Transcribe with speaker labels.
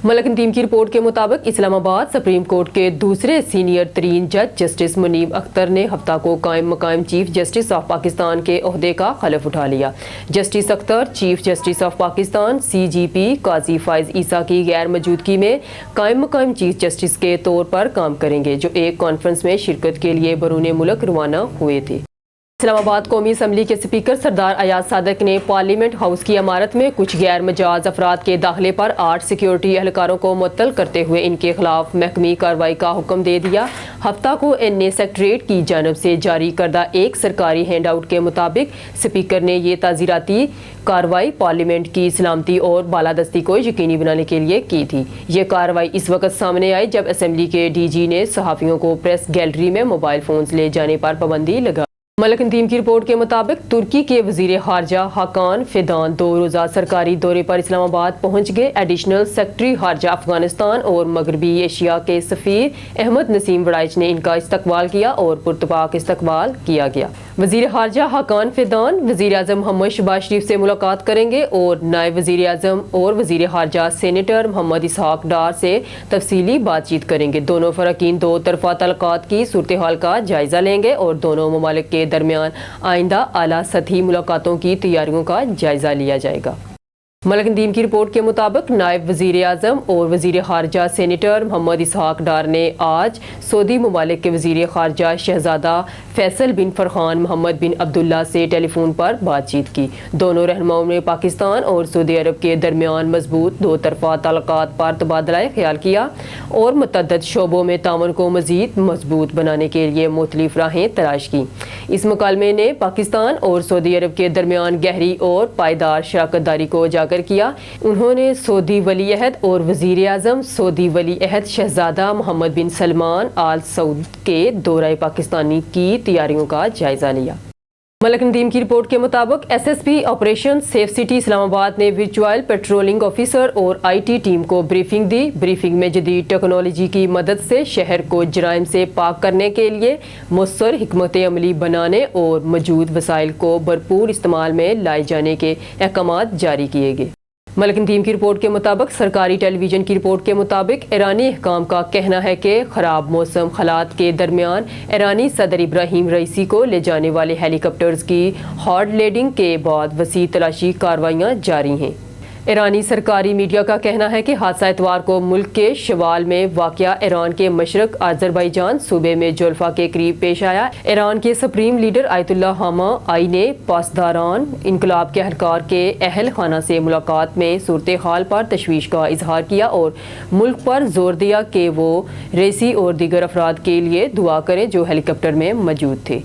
Speaker 1: ملک team کی report کے مطابق اسلام آباد سپریم کورٹ کے دوسرے سینئر ترین جج جسٹس منیب اختر نے ہفتہ کو قائم مقام چیف جسٹس آف پاکستان کے عہدے کا حلف اٹھا لیا۔ Justice Akhtar chief justice of Pakistan CJP Qazi Faez Isa فائز عیسیٰ کی غیر موجودگی میں قائم مقام چیف جسٹس کے طور پر کام کریں گے، جو ایک کانفرنس میں شرکت کے لیے بیرون ملک روانہ ہوئے تھے۔ اسلام آباد قومی اسمبلی کے اسپیکر سردار ایاز صادق نے پارلیمنٹ ہاؤس کی عمارت میں کچھ غیر مجاز افراد کے داخلے پر 8 سیکیورٹی اہلکاروں کو معطل کرتے ہوئے ان کے خلاف محکمی کارروائی کا حکم دے دیا۔ ہفتہ کو این اے سیکریٹریٹ کی جانب سے جاری کردہ ایک سرکاری ہینڈ آؤٹ کے مطابق اسپیکر نے یہ تعزیراتی کارروائی پارلیمنٹ کی سلامتی اور بالادستی کو یقینی بنانے کے لیے کی تھی۔ یہ کارروائی اس وقت سامنے آئی جب اسمبلی کے ڈی جی نے صحافیوں کو پریس گیلری میں موبائل فونز لے جانے پر پابندی لگا۔ ملک ٹیم کی رپورٹ کے مطابق ترکی کے وزیر خارجہ حاکان فیدان 2 روزہ سرکاری دورے پر اسلام آباد پہنچ گئے۔ ایڈیشنل سیکرٹری خارجہ افغانستان اور مغربی ایشیا کے سفیر احمد نسیم وڑائچ نے ان کا استقبال کیا اور پرتپاک استقبال کیا گیا۔ وزیر خارجہ حاکان فیدان وزیر اعظم محمد شہباز شریف سے ملاقات کریں گے اور نائب وزیر اعظم اور وزیر خارجہ سینیٹر محمد اسحاق ڈار سے تفصیلی بات چیت کریں گے۔ دونوں فریقین 2 طرفہ تعلقات کی صورتحال کا جائزہ لیں گے اور دونوں ممالک کے درمیان آئندہ اعلیٰ سطحی ملاقاتوں کی تیاریوں کا جائزہ لیا جائے گا۔ ملک ٹیم کی رپورٹ کے مطابق نائب وزیر اعظم اور وزیر خارجہ سینیٹر محمد اسحاق ڈار نے آج سعودی ممالک کے وزیر خارجہ شہزادہ فیصل بن فرحان محمد بن عبداللہ سے ٹیلی فون پر بات چیت کی۔ دونوں رہنماؤں نے پاکستان اور سعودی عرب کے درمیان مضبوط 2 طرفہ تعلقات پر تبادلہ خیال کیا اور متعدد شعبوں میں تعاون کو مزید مضبوط بنانے کے لیے مختلف راہیں تلاش کی۔ اس مکالمے نے پاکستان اور سعودی عرب کے درمیان گہری اور پائیدار شراکت داری کو اجاگر کیا۔ انہوں نے سعودی ولی عہد اور وزیر اعظم سعودی ولی عہد شہزادہ محمد بن سلمان آل سعود کے دورہ پاکستانی کی تیاریوں کا جائزہ لیا۔ ملک ٹیم کی رپورٹ کے مطابق S S P operation safe city Islamabad نے ورچوئل پیٹرولنگ آفیسر اور آئی ٹی ٹیم کو بریفنگ دی۔ بریفنگ میں جدید ٹیکنالوجی کی مدد سے شہر کو جرائم سے پاک کرنے کے لیے مؤثر حکمت عملی بنانے اور موجود وسائل کو بھرپور استعمال میں لائے جانے کے احکامات جاری کیے گئے۔ ملک ٹیم کی رپورٹ کے مطابق سرکاری ٹیلی ویژن کی رپورٹ کے مطابق ایرانی حکام کا کہنا ہے کہ خراب موسم حالات کے درمیان ایرانی صدر ابراہیم رئیسی کو لے جانے والے ہیلی کاپٹرز کی ہارڈ لینڈنگ کے بعد وسیع تلاشی کارروائیاں جاری ہیں۔ ایرانی سرکاری میڈیا کا کہنا ہے کہ حادثہ اتوار کو ملک کے شمال میں واقع ایران کے مشرق آذربائیجان صوبے میں جولفا کے قریب پیش آیا۔ ایران کے سپریم لیڈر آیت اللہ خامنہ نے پاسداران انقلاب کے اہلکار کے اہل خانہ سے ملاقات میں صورتحال پر تشویش کا اظہار کیا اور ملک پر زور دیا کہ وہ رئیسی اور دیگر افراد کے لیے دعا کریں جو ہیلی کاپٹر میں موجود تھے۔